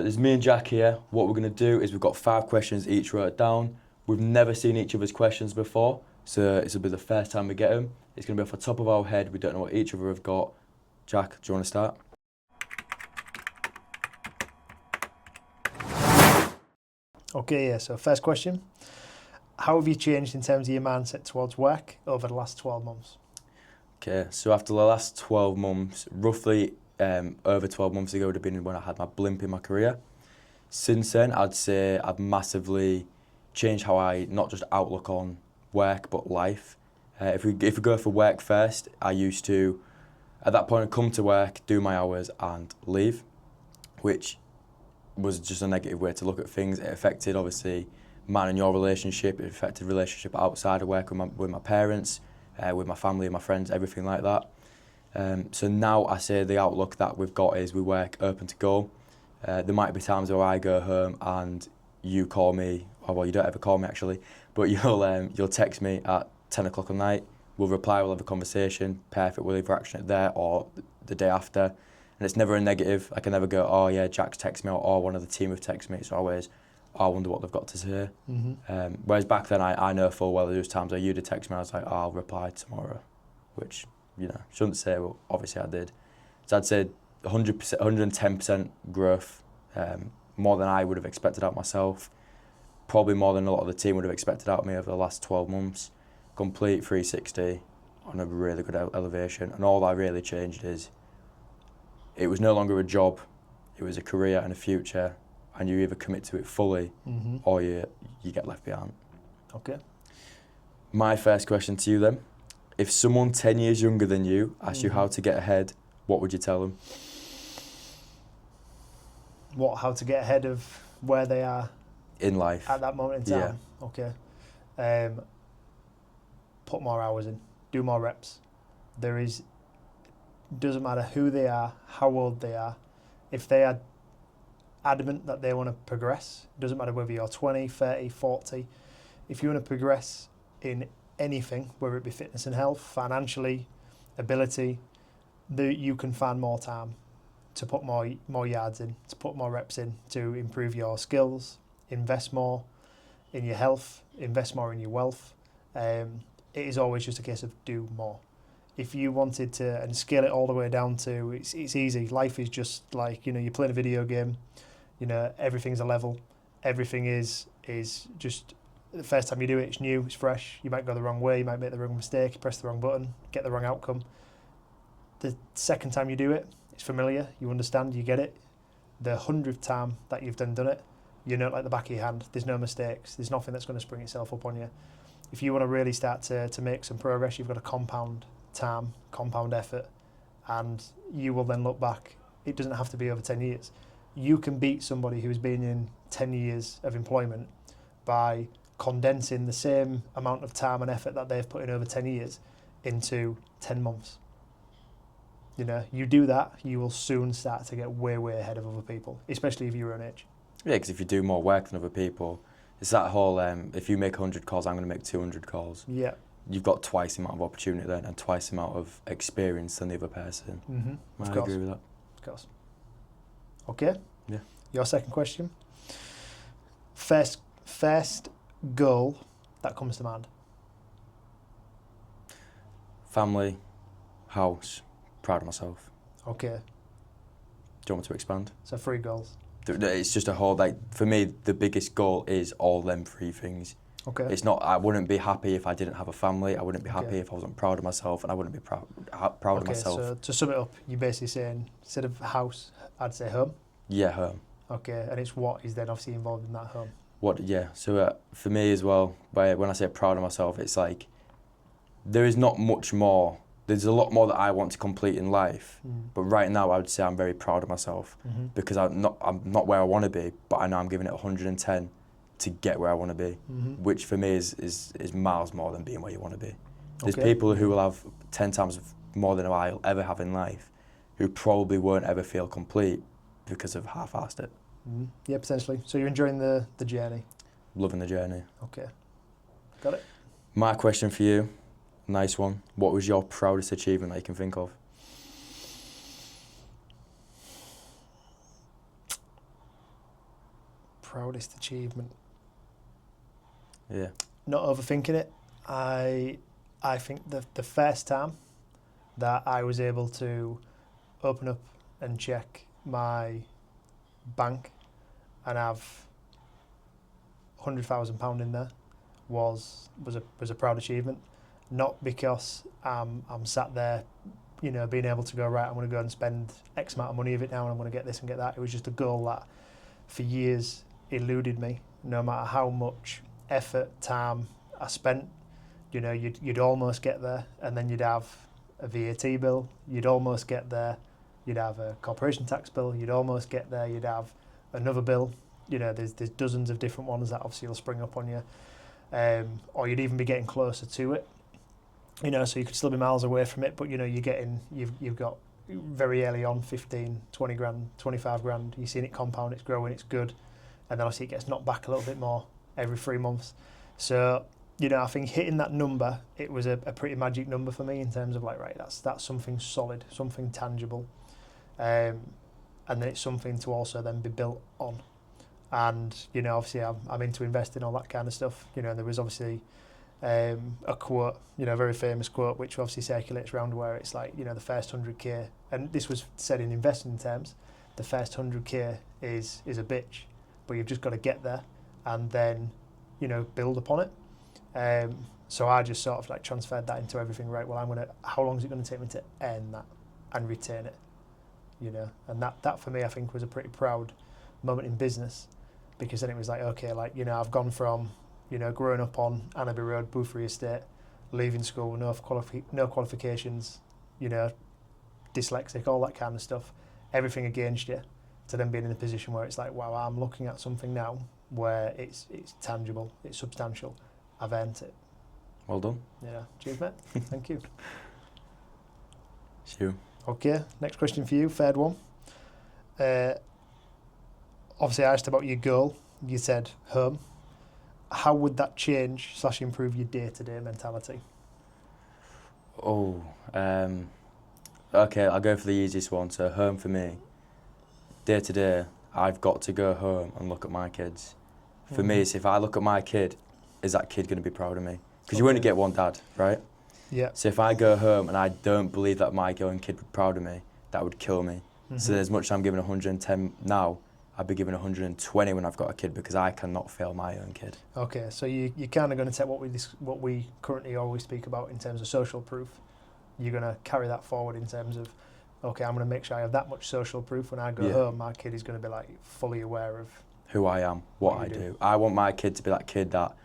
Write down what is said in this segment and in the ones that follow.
There's me and Jack here. What we're going to do is we've got 5 questions each wrote down. We've never seen each other's questions before, so it's will be the first time we get them. It's going to be off the top of our head. We don't know what each other have got. Jack, do you want to start? Okay, yeah, so first question. How have you changed in terms of your mindset towards work over the last 12 months? Okay, so after the last 12 months, roughly over 12 months ago would have been when I had my blimp in my career. Since then, I'd say I've massively changed how I not just outlook on work, but life. If we go for work first, I used to, at that point, come to work, do my hours and leave, which was just a negative way to look at things. It affected, obviously, mine and your relationship. It affected relationship outside of work with my parents, with my family and my friends, everything like that. So now I say the outlook that we've got is we work open to go. There might be times where I go home and you call me, or well, you don't ever call me actually, but you'll text me at 10 o'clock at night. We'll reply, we'll have a conversation, perfect, we'll either action it there or the day after. And it's never a negative. I can never go, oh yeah, Jack's texted me, or one of the team have texted me. It's always, oh, I wonder what they've got to say. Mm-hmm. Whereas back then, I know full well there was times where you'd have texted me, I was like, oh, I'll reply tomorrow, which, shouldn't say, but obviously I did. So I'd say 100%, 110% growth, more than I would have expected out of myself, probably more than a lot of the team would have expected out of me over the last 12 months. Complete 360 on a really good elevation, and all that really changed is it was no longer a job, it was a career and a future, and you either commit to it fully or you get left behind. Okay. My first question to you then, if someone 10 years younger than you asked you how to get ahead, what would you tell them? How to get ahead of where they are in life at that moment in time? Yeah. Okay. Put more hours in, do more reps. Doesn't matter who they are, how old they are. If they are adamant that they want to progress, doesn't matter whether you're 20, 30, 40. If you want to progress in anything, whether it be fitness and health, financially, ability, you can find more time to put more yards in, to put more reps in, to improve your skills, invest more in your health, invest more in your wealth. It is always just a case of do more. If you wanted to, and scale it all the way down to, it's easy. Life is just like, you're playing a video game, everything's a level. Everything is just, the first time you do it, it's new, it's fresh. You might go the wrong way, you might make the wrong mistake, you press the wrong button, get the wrong outcome. The second time you do it, it's familiar, you understand, you get it. The 100th time that you've done it, you know it like the back of your hand. There's no mistakes, there's nothing that's going to spring itself up on you. If you want to really start to make some progress, you've got to compound time, compound effort, and you will then look back. It doesn't have to be over 10 years. You can beat somebody who's been in 10 years of employment by condensing the same amount of time and effort that they've put in over 10 years into 10 months. You do that, you will soon start to get way, way ahead of other people, especially if you're your own age. Yeah, because if you do more work than other people, it's that whole, if you make 100 calls, I'm going to make 200 calls. Yeah. You've got twice the amount of opportunity then and twice the amount of experience than the other person. Mm-hmm. I agree with that. Of course. Okay. Yeah. Your second question. First goal that comes to mind. Family, house, proud of myself. Okay. Do you want me to expand? So 3 goals. It's just a whole, for me, the biggest goal is all them 3 things. Okay. It's not, I wouldn't be happy if I didn't have a family, I wouldn't be happy if I wasn't proud of myself, and I wouldn't be proud of myself. So to sum it up, you're basically saying, instead of house, I'd say home? Yeah, home. Okay, and it's what is then obviously involved in that home? So for me as well, when I say proud of myself, it's like, there is not much more. There's a lot more that I want to complete in life, but right now I would say I'm very proud of myself because I'm not where I want to be, but I know I'm giving it 110 to get where I want to be, which for me is miles more than being where you want to be. There's people who will have 10 times more than I'll ever have in life, who probably won't ever feel complete because of half-assed it. Yeah, potentially. So you're enjoying the journey? Loving the journey. Okay, got it. My question for you, nice one. What was your proudest achievement that you can think of? Proudest achievement. Yeah. Not overthinking it. I think the first time that I was able to open up and check my bank and have £100,000 in there was a proud achievement. Not because I'm sat there, you know, being able to go, right, I'm going to go and spend X amount of money of it now and I'm going to get this and get that. It was just a goal that for years eluded me. No matter how much effort, time I spent, you know, you'd almost get there, and then you'd have a VAT bill, you'd almost get there, you'd have a corporation tax bill, you'd almost get there, you'd have another bill. You know, there's dozens of different ones that obviously will spring up on you, or you'd even be getting closer to it. You know, so you could still be miles away from it, but you know, you've got very early on 15, 20 grand, 25 grand. You've seen it compound, it's growing, it's good, and then obviously it gets knocked back a little bit more every 3 months. So, you know, I think hitting that number, it was a pretty magic number for me in terms of like, right, that's something solid, something tangible, and then it's something to also then be built on. And you know, obviously I'm into investing, all that kind of stuff. You know, and there was obviously a quote, you know, a very famous quote, which obviously circulates around, where it's like, you know, the first 100k, and this was said in investing terms, the first 100k is a bitch, but you've just got to get there and then, you know, build upon it. So I just sort of like transferred that into everything. Right, well, how long is it going to take me to earn that and retain it? You know, and that for me, I think, was a pretty proud moment in business, because then it was like, okay, like, you know, I've gone from, you know, growing up on Annaby Road, Boothry Estate, leaving school, no qualifications, you know, dyslexic, all that kind of stuff, everything against you, to then being in a position where it's like, wow, I'm looking at something now where it's tangible, it's substantial, I've earned it. Well done. Yeah, cheers, mate. Thank you. Sure. Okay, next question for you, third one. Obviously, I asked about your goal. You said home. How would that change / improve your day-to-day mentality? Oh, okay, I'll go for the easiest one. So home for me, day to day, I've got to go home and look at my kids. For me, it's if I look at my kid, is that kid going to be proud of me? Because you only get one dad, right? Yeah. So if I go home and I don't believe that my own kid would be proud of me, that would kill me. Mm-hmm. So as much as I'm giving 110 now, I'd be giving 120 when I've got a kid, because I cannot fail my own kid. Okay, so you're kind of going to take what we currently always speak about in terms of social proof. You're going to carry that forward in terms of, okay, I'm going to make sure I have that much social proof when I go home. My kid is going to be like fully aware of who I am, what I do. I want my kid to be that kid that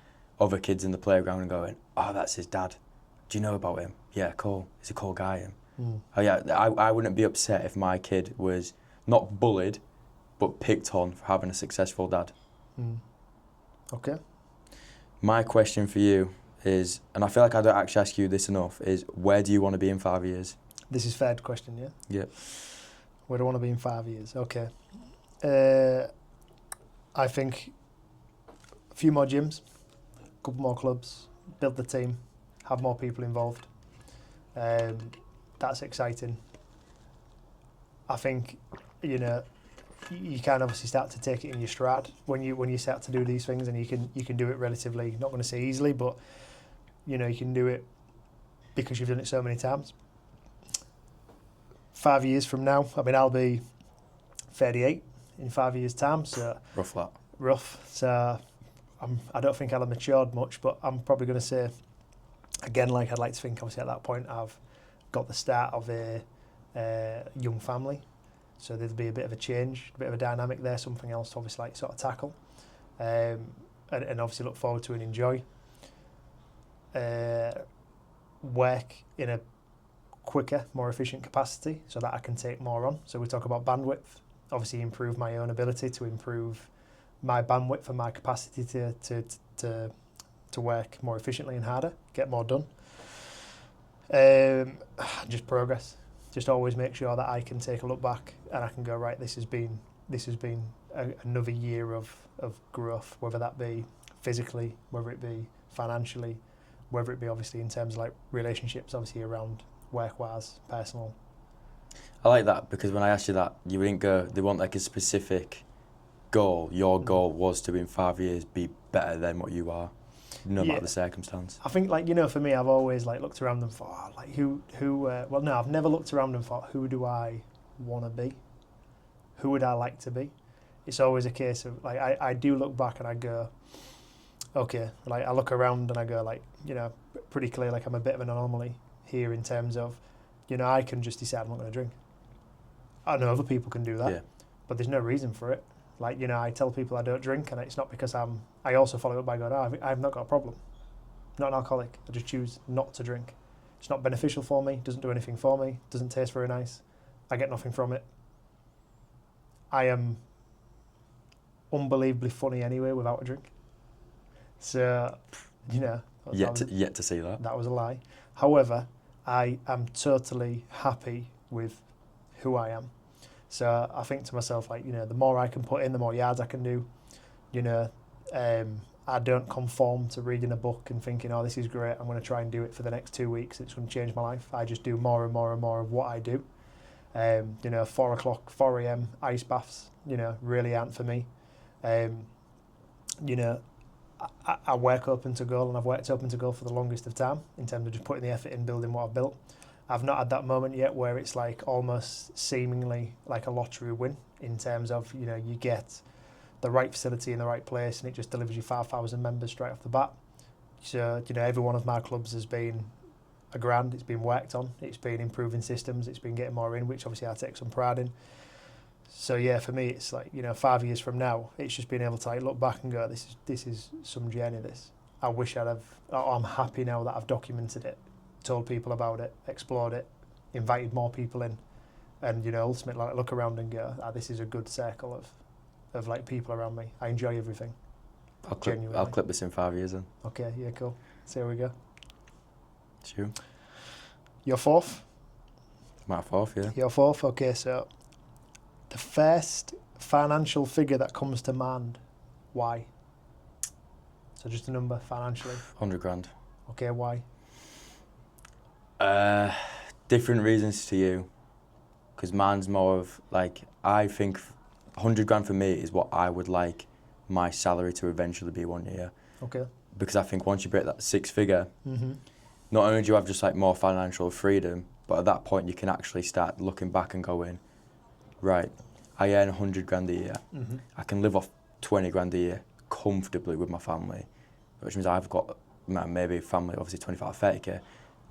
other kids in the playground are going, oh, that's his dad. Do you know about him? Yeah, cool. He's a cool guy, him. Oh yeah, I wouldn't be upset if my kid was not bullied, but picked on for having a successful dad. Okay. My question for you is, and I feel like I don't actually ask you this enough, is where do you want to be in 5 years? This is third question, yeah? Yep. Where do I want to be in 5 years? Okay. I think a few more gyms, a couple more clubs, build the team, have more people involved. That's exciting. I think, you know, you can obviously start to take it in your stride when you start to do these things, and you can do it relatively, not going to say easily, but you know, you can do it because you've done it so many times. 5 years from now, I mean, I'll be 38 in 5 years' time, so rough. So I don't think I'll have matured much, but I'm probably going to say, again, like I'd like to think, obviously at that point I've got the start of a young family. So there'll be a bit of a change, a bit of a dynamic there, something else to obviously like sort of tackle, and obviously look forward to and enjoy. Work in a quicker, more efficient capacity so that I can take more on. So we talk about bandwidth, obviously improve my own ability to improve my bandwidth and my capacity to work more efficiently and harder, get more done. Just progress. Just always make sure that I can take a look back and I can go, right, this has been another year of growth, whether that be physically, whether it be financially, whether it be obviously in terms of like relationships, obviously around work-wise, personal. I like that, because when I asked you that, you didn't go, they want like a specific your goal was to in 5 years be better than what you are, no matter the circumstance. I think, like, you know, for me, I've always like looked around and thought, like, well, no, I've never looked around and thought, who do I want to be? Who would I like to be? It's always a case of, like, I do look back and I go, okay, like, I look around and I go, like, you know, pretty clear, like, I'm a bit of an anomaly here in terms of, you know, I can just decide I'm not going to drink. I know other people can do that, but there's no reason for it. Like, you know, I tell people I don't drink, and it's not because I also follow it by going, I've not got a problem. I'm not an alcoholic. I just choose not to drink. It's not beneficial for me, doesn't do anything for me, doesn't taste very nice. I get nothing from it. I am unbelievably funny anyway without a drink. So, you know. Yet to see that. That was a lie. However, I am totally happy with who I am. So I think to myself, like, you know, the more I can put in, the more yards I can do. You know, I don't conform to reading a book and thinking, oh, this is great, I'm going to try and do it for the next 2 weeks, it's going to change my life. I just do more and more and more of what I do. You know, 4 a.m. ice baths, you know, really aren't for me. You know, I work open to goal, and I've worked open to goal for the longest of time in terms of just putting the effort in building what I've built. I've not had that moment yet where it's like almost seemingly like a lottery win in terms of, you know, you get the right facility in the right place and it just delivers you 5,000 members straight off the bat. So, you know, every one of my clubs has been a grand, it's been worked on, it's been improving systems, it's been getting more in, which obviously I take some pride in. So yeah, for me, it's like, you know, 5 years from now, it's just being able to like look back and go, this is some journey, this. I wish I'm happy now that I've documented it, told people about it, explored it, invited more people in, and, you know, ultimately like look around and go, this is a good circle of like people around me. I enjoy everything. I'll clip this in 5 years then. Okay, yeah, cool. So here we go. It's you. You're fourth? My fourth, yeah. You're fourth, okay, so the first financial figure that comes to mind, why? So just a number financially. 100 grand. Okay, why? Different reasons to you, because mine's more of like, I think 100 grand for me is what I would like my salary to eventually be 1 year. Okay. Because I think once you break that 6 figure, not only do you have just like more financial freedom, but at that point you can actually start looking back and going, right, I earn 100 grand a year. I can live off 20 grand a year comfortably with my family, which means I've got maybe family, obviously 25, 30k.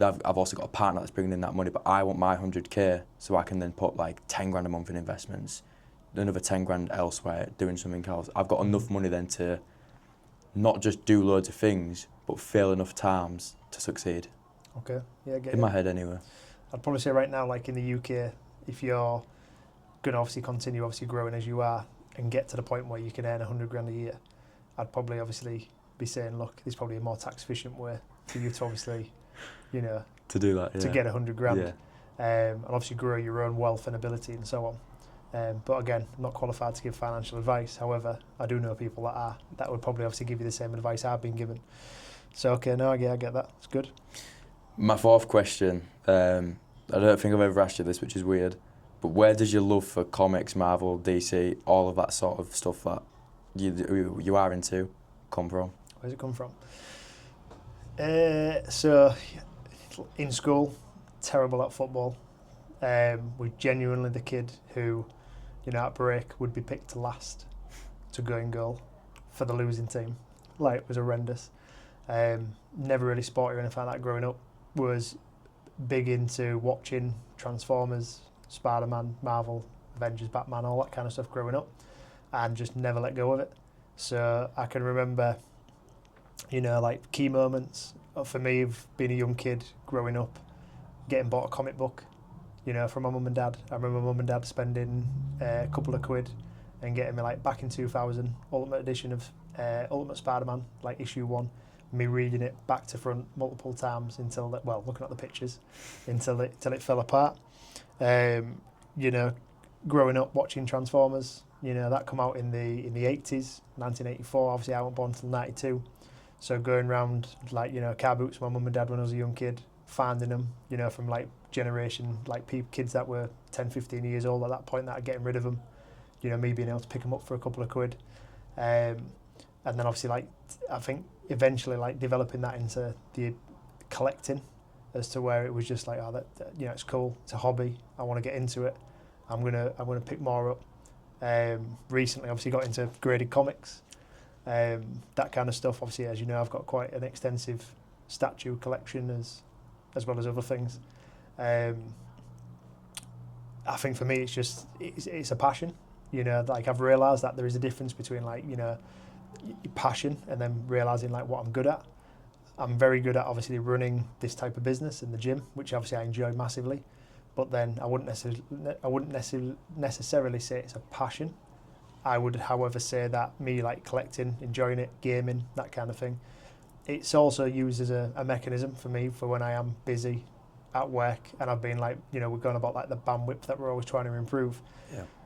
I've also got a partner that's bringing in that money, but I want my 100k so I can then put like 10 grand a month in investments, another 10 grand elsewhere, doing something else. I've got enough money then to not just do loads of things, but fail enough times to succeed. Okay, yeah, I get it. In my head anyway. I'd probably say right now, like in the UK, if you're going to obviously continue growing as you are and get to the point where you can earn 100 grand a year, I'd probably obviously be saying, look, there's probably a more tax efficient way for you to obviously, you know, to do that, to get 100 grand, and obviously grow your own wealth and ability and so on. But again, I'm not qualified to give financial advice. However, I do know people that are. That would probably obviously give you the same advice I've been given. So okay, no, I get that. It's good. My fourth question, I don't think I've ever asked you this, which is weird, but where does your love for comics, Marvel, DC, all of that sort of stuff that you are into come from? Where does it come from? So, in school, terrible at football. Was genuinely the kid who, you know, at break would be picked to last to go in goal for the losing team. Like, it was horrendous. Never really sporty or anything like that growing up. Was big into watching Transformers, Spider-Man, Marvel, Avengers, Batman, all that kind of stuff growing up, and just never let go of it. So I can remember, you know, like key moments for me of being a young kid growing up, getting bought a comic book, you know, from my mum and dad. I remember mum and dad spending a couple of quid and getting me, like, back in 2000, Ultimate Edition of Ultimate Spider-Man, like issue 1, me reading it back to front multiple times until, looking at the pictures, until it fell apart. You know, growing up watching Transformers, you know, that come out in the 80s, 1984. Obviously, I wasn't born until 92. So going round, like, you know, car boots with my mum and dad when I was a young kid, finding them, you know, from like generation, like kids that were 10, 15 years old at that point that are getting rid of them, me being able to pick them up for a couple of quid. And then obviously, like, I think eventually, like, developing that into the collecting, as to where it was just like, it's cool, it's a hobby, I want to get into it, I'm gonna pick more up. Recently, obviously, got into graded comics, that kind of stuff. Obviously, as you know, I've got quite an extensive statue collection as well as other things. I think for me, it's a passion. Like, I've realised that there is a difference between, like, passion and then realising, like, what I'm good at. I'm very good at, obviously, running this type of business in the gym, which obviously I enjoy massively. But then I wouldn't necessarily say it's a passion. I would, however, say that me, like, collecting, enjoying it, gaming, that kind of thing, it's also used as a mechanism for me for when I am busy at work, and I've been, like, we're going about, like, the bandwidth that we're always trying to improve.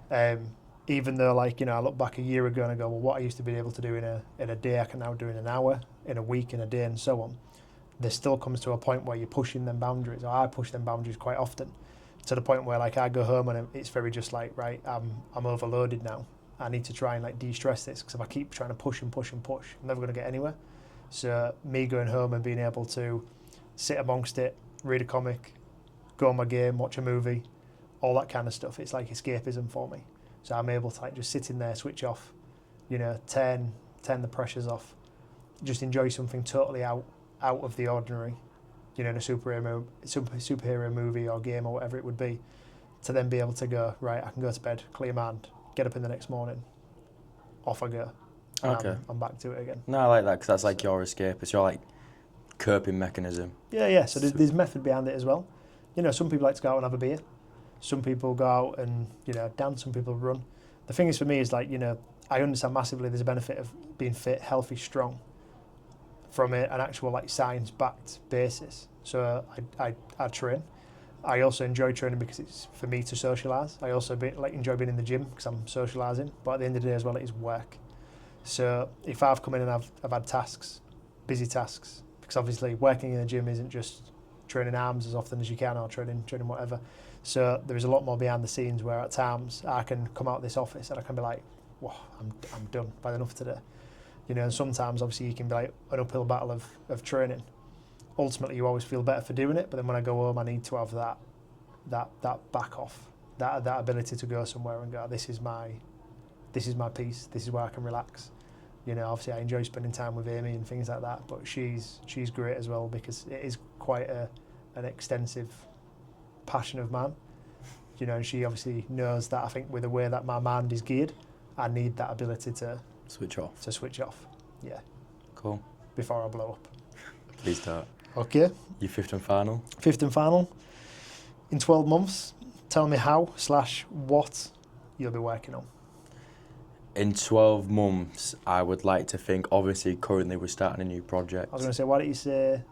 Yeah. Even though, like, I look back a year ago and I go, well, what I used to be able to do in a day, I can now do in an hour, in a week, in a day, and so on. There still comes to a point where you're pushing them boundaries, or I push them boundaries quite often, to the point where, like, I go home and it's very just like, right, I'm overloaded now. I need to try and, like, de-stress this, because if I keep trying to push and push and push, I'm never going to get anywhere. So me going home and being able to sit amongst it, read a comic, go on my game, watch a movie, all that kind of stuff, it's like escapism for me. So I'm able to, like, just sit in there, switch off, turn the pressures off, just enjoy something totally out of the ordinary, in a superhero movie or game or whatever it would be, to then be able to go, right, I can go to bed, clear my mind, get up in the next morning, off I go. Okay. I'm back to it again. No, I like that, because that's like your escape. It's your, like, coping mechanism. Yeah. So there's method behind it as well. Some people like to go out and have a beer. Some people go out and, dance. Some people run. The thing is, for me, is, like, I understand massively there's a benefit of being fit, healthy, strong, from an actual, like, science-backed basis. So I train. I also enjoy training because it's for me to socialise. I also enjoy being in the gym because I'm socialising. But at the end of the day as well, it is work. So if I've come in and I've had tasks, busy tasks, because obviously working in the gym isn't just training arms as often as you can, or training whatever. So there is a lot more behind the scenes, where at times I can come out of this office and I can be like, "Whoa, I'm done. I've had enough today." And sometimes obviously you can be like an uphill battle of training. Ultimately, you always feel better for doing it, but then when I go home, I need to have that back off, that ability to go somewhere and go, this is my piece. This is where I can relax. Obviously I enjoy spending time with Amy and things like that, but she's great as well, because it is quite an extensive passion of mine. And she obviously knows that, I think, with the way that my mind is geared, I need that ability to switch off. Yeah. Cool. Before I blow up. Please don't. Okay. Your fifth and final? Fifth and final. In 12 months, tell me how/what you'll be working on. In 12 months, I would like to think, obviously, currently we're starting a new project. I was going to say, why don't you say,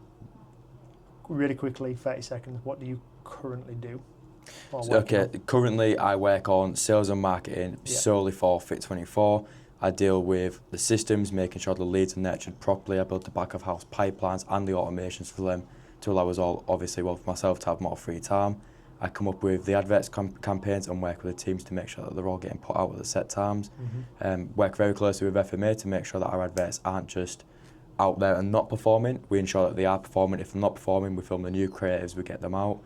really quickly, 30 seconds, what do you currently do? Currently I work on sales and marketing solely for Fit24. I deal with the systems, making sure the leads are nurtured properly. I build the back of house pipelines and the automations for them to allow us all, obviously, well, for myself, to have more free time. I come up with the adverts campaigns and work with the teams to make sure that they're all getting put out at the set times. Work very closely with FMA to make sure that our adverts aren't just out there and not performing. We ensure that they are performing. If they're not performing, we film the new creatives, we get them out.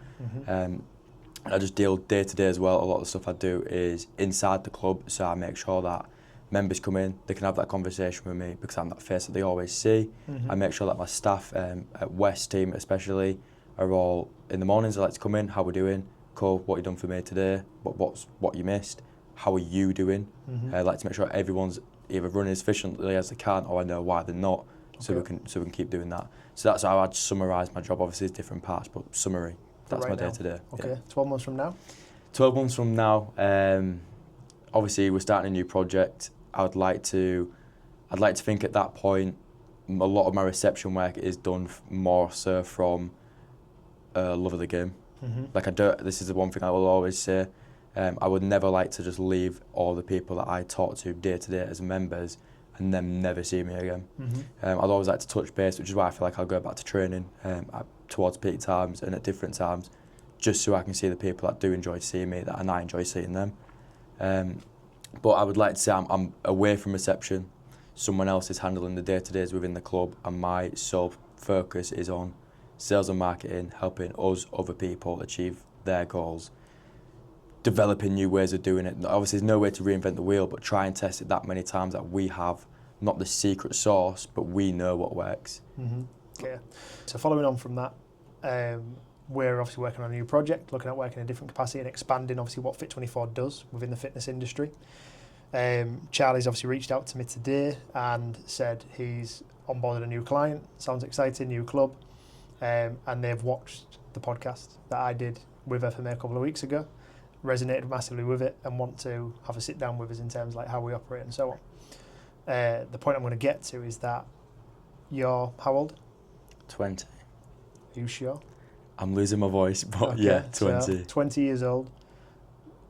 I just deal day to day as well. A lot of the stuff I do is inside the club, so I make sure that members come in, they can have that conversation with me because I'm that face that they always see. I make sure that my staff, at West team especially, are all in the mornings. I like to come in, how we doing? Cool, what you done for me today? What you missed? How are you doing? I like to make sure everyone's either running as efficiently as they can, or I know why they're not, so we can keep doing that. So that's how I'd summarise my job. Obviously, it's different parts, but summary. That's right, my day to day. Okay, 12 months from now? 12 months from now, obviously we're starting a new project. I'd like to think at that point, a lot of my reception work is done more so from love of the game. This is the one thing I will always say. I would never like to just leave all the people that I talk to day to day as members and them never see me again. I'd always like to touch base, which is why I feel like I'll go back to training towards peak times and at different times, just so I can see the people that do enjoy seeing me, and I enjoy seeing them. But I would like to say I'm away from reception. Someone else is handling the day-to-days within the club, and my sole focus is on sales and marketing, helping us, other people, achieve their goals, developing new ways of doing it. Obviously, there's no way to reinvent the wheel, but try and test it that many times that we have not the secret sauce, but we know what works. Mm-hmm. Okay. So following on from that, we're obviously working on a new project, looking at working in a different capacity and expanding obviously what Fit24 does within the fitness industry. Charlie's obviously reached out to me today and said he's onboarded a new client. Sounds exciting, new club. And they've watched the podcast that I did with FMA a couple of weeks ago, resonated massively with it, and want to have a sit down with us in terms of like how we operate and so on. The point I'm going to get to is that you're how old? 20. Are you sure? I'm losing my voice, but Okay, yeah, 20. So 20 years old.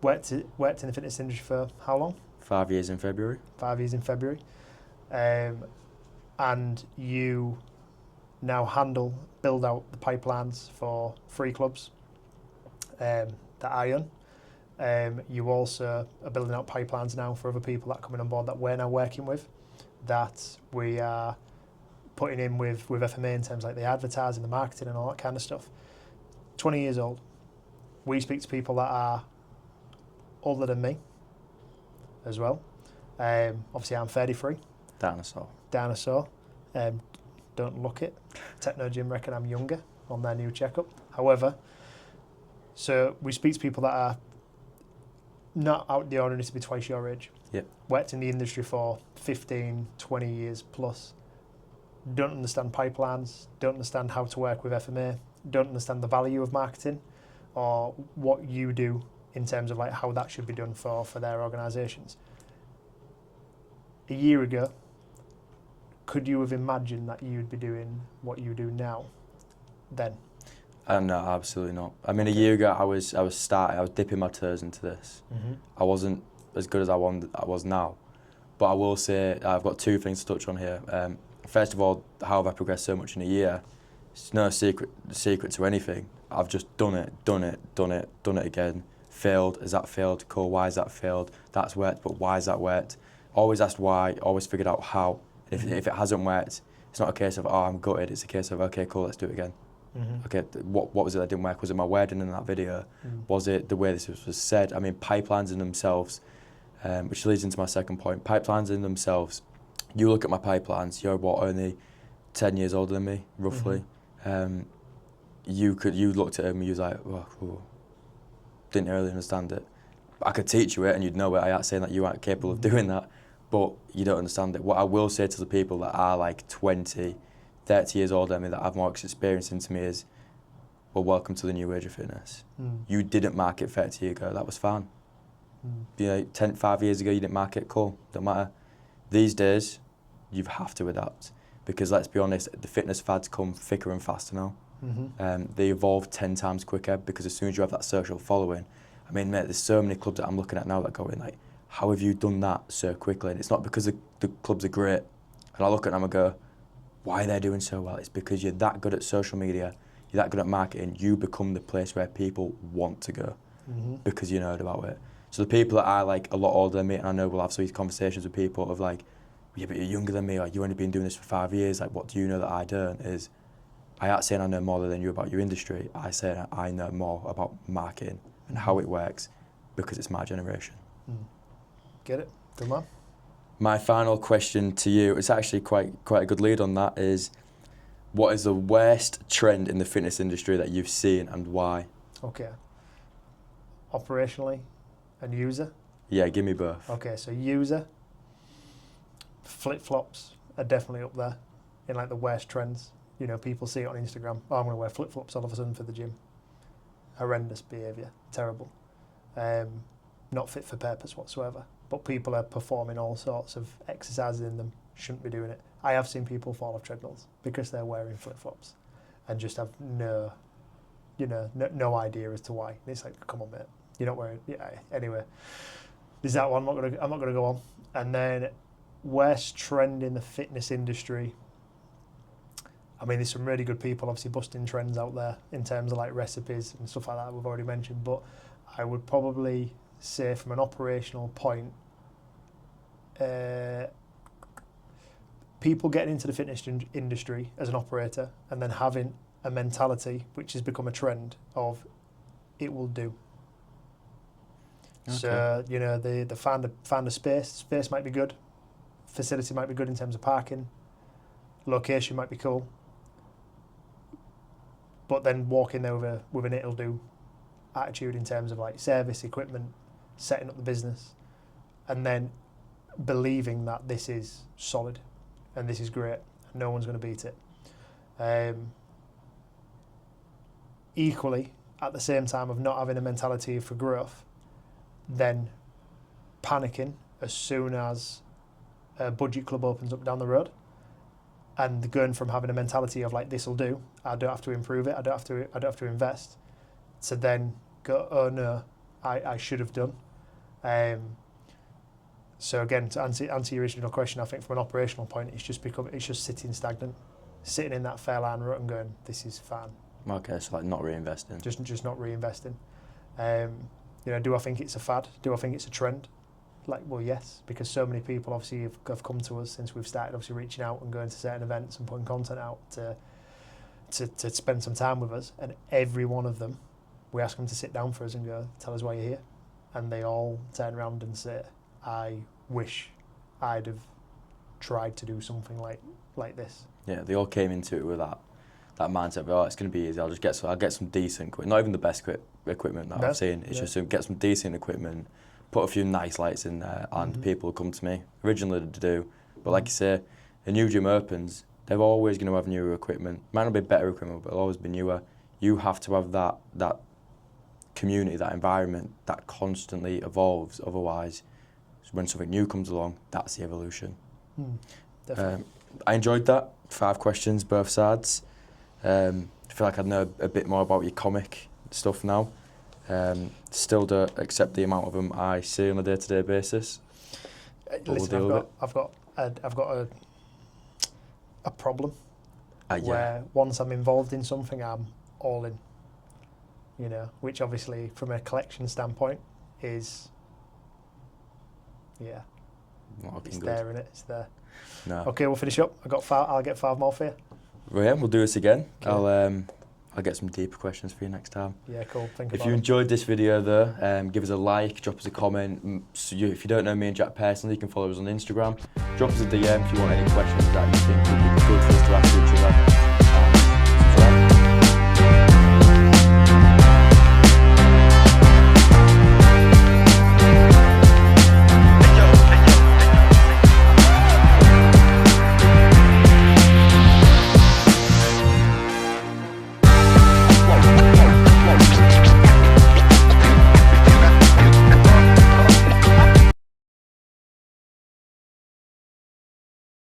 Worked in the fitness industry for how long? 5 years in February. 5 years in February. And you now build out the pipelines for 3 clubs that I own. You also are building out pipelines now for other people that are coming on board that we're now working with, that we are putting in with FMA in terms of like the advertising, the marketing and all that kind of stuff. 20 years old. We speak to people that are older than me as well. Obviously I'm 33. Dinosaur. Don't look it. Techno Gym reckon I'm younger on their new checkup. However, so we speak to people that are not out the ordinary to be twice your age. Yep. Worked in the industry for 15, 20 years plus. Don't understand pipelines, don't understand how to work with FMA, don't understand the value of marketing or what you do in terms of like how that should be done for their organisations. A year ago, could you have imagined that you'd be doing what you do now then? No, absolutely not. I mean, a year ago, I was dipping my toes into this. Mm-hmm. I wasn't as good as I was now. But I will say, I've got 2 things to touch on here. First of all, how have I progressed so much in a year? It's no secret to anything. I've just done it again. Failed, has that failed? Cool, why has that failed? That's worked, but why has that worked? Always asked why, always figured out how. If it hasn't worked, it's not a case of, oh, I'm gutted. It's a case of, okay, cool, let's do it again. Mm-hmm. Okay, what was it that didn't work? Was it my wording in that video? Was it the way this was said? I mean, pipelines in themselves, which leads into my second point. Pipelines in themselves, you look at my pipelines, you're only 10 years older than me, roughly. Mm-hmm. You looked at them and you was like, oh, didn't really understand it. I could teach you it and you'd know it. I ain't saying that you aren't capable of doing that, but you don't understand it. What I will say to the people that are like 20, 30 years older than me, that have more experience into me is, well, welcome to the new age of fitness. You didn't market 30 years ago, that was fine. 5 years ago you didn't market, cool, don't matter. These days, you have to adapt. Because let's be honest, the fitness fads come thicker and faster now. Mm-hmm. They evolve 10 times quicker because as soon as you have that social following, I mean, mate, there's so many clubs that I'm looking at now that go in like, how have you done that so quickly? And it's not because the clubs are great. And I look at them and go, why are they doing so well? It's because you're that good at social media, you're that good at marketing, you become the place where people want to go because you know about it. So the people that are like a lot older than me, and I know we'll have some conversations with people of like, yeah, but you're younger than me, or you've only been doing this for 5 years, like what do you know that I don't? Is I ain't saying I know more than you about your industry, I say I know more about marketing and how it works because it's my generation. Get it? Good man. My final question to you, it's actually quite a good lead on that, is what is the worst trend in the fitness industry that you've seen and why? Okay. Operationally and user? Yeah, give me both. Okay, so user, flip-flops are definitely up there in like the worst trends. You know, people see it on Instagram. Oh, I'm going to wear flip-flops all of a sudden for the gym. Horrendous behaviour. Terrible. Not fit for purpose whatsoever. But people are performing all sorts of exercises in them. Shouldn't be doing it. I have seen people fall off treadmills because they're wearing flip-flops and just have no idea as to why. And it's like, come on, mate. You're not wearing... Yeah, anyway. There's that one. I'm not going to go on. And then worst trend in the fitness industry... I mean, there's some really good people obviously busting trends out there in terms of like recipes and stuff like that we've already mentioned, but I would probably say from an operational point, people getting into the fitness industry as an operator and then having a mentality which has become a trend of it will do. Okay. So, you know, they found a space might be good, facility might be good in terms of parking, location might be cool, but then walk in there with an it'll do attitude in terms of like service, equipment, setting up the business, and then believing that this is solid and this is great and no one's going to beat it. Equally, at the same time of not having a mentality for growth, then panicking as soon as a budget club opens up down the road, and going from having a mentality of like this'll do, I don't have to improve it, I don't have to invest, to then go, oh no, I should have done. So again, to answer your original question, I think from an operational point, it's just sitting stagnant, sitting in that fair line rut and going, this is fine. Okay, so like not reinvesting. Just not reinvesting. You know, do I think it's a fad? Do I think it's a trend? Like, well, yes, because so many people obviously have come to us since we've started obviously reaching out and going to certain events and putting content out to spend some time with us, and every one of them, we ask them to sit down for us and go, tell us why you're here, and they all turn around and say, I wish I'd have tried to do something like this. Yeah, they all came into it with that mindset of, oh, it's going to be easy, I'll get some decent equipment, not even the best equipment that I've seen, it's just to get some decent equipment, put a few nice lights in there, and people will come to me, originally to do, but like you say, a new gym opens, they're always going to have newer equipment, might not be better equipment, but it'll always be newer. You have to have that community, that environment that constantly evolves, otherwise when something new comes along, that's the evolution. Definitely. I enjoyed that, 5 questions, both sides. I feel like I know a bit more about your comic stuff now. Still don't accept the amount of them I see on a day-to-day basis. Listen, I've got a problem where once I'm involved in something, I'm all in. You know, which obviously from a collection standpoint is, it's good. There, innit? It's there. No. Okay, we'll finish up. I'll get 5 more for you. Well, yeah, we'll do this again. Okay. I'll get some deeper questions for you next time. Yeah, cool. If you enjoyed this video though, give us a like, drop us a comment. If you don't know me and Jack personally, you can follow us on Instagram. Drop us a DM if you want any questions that you think would be good for us to ask each other.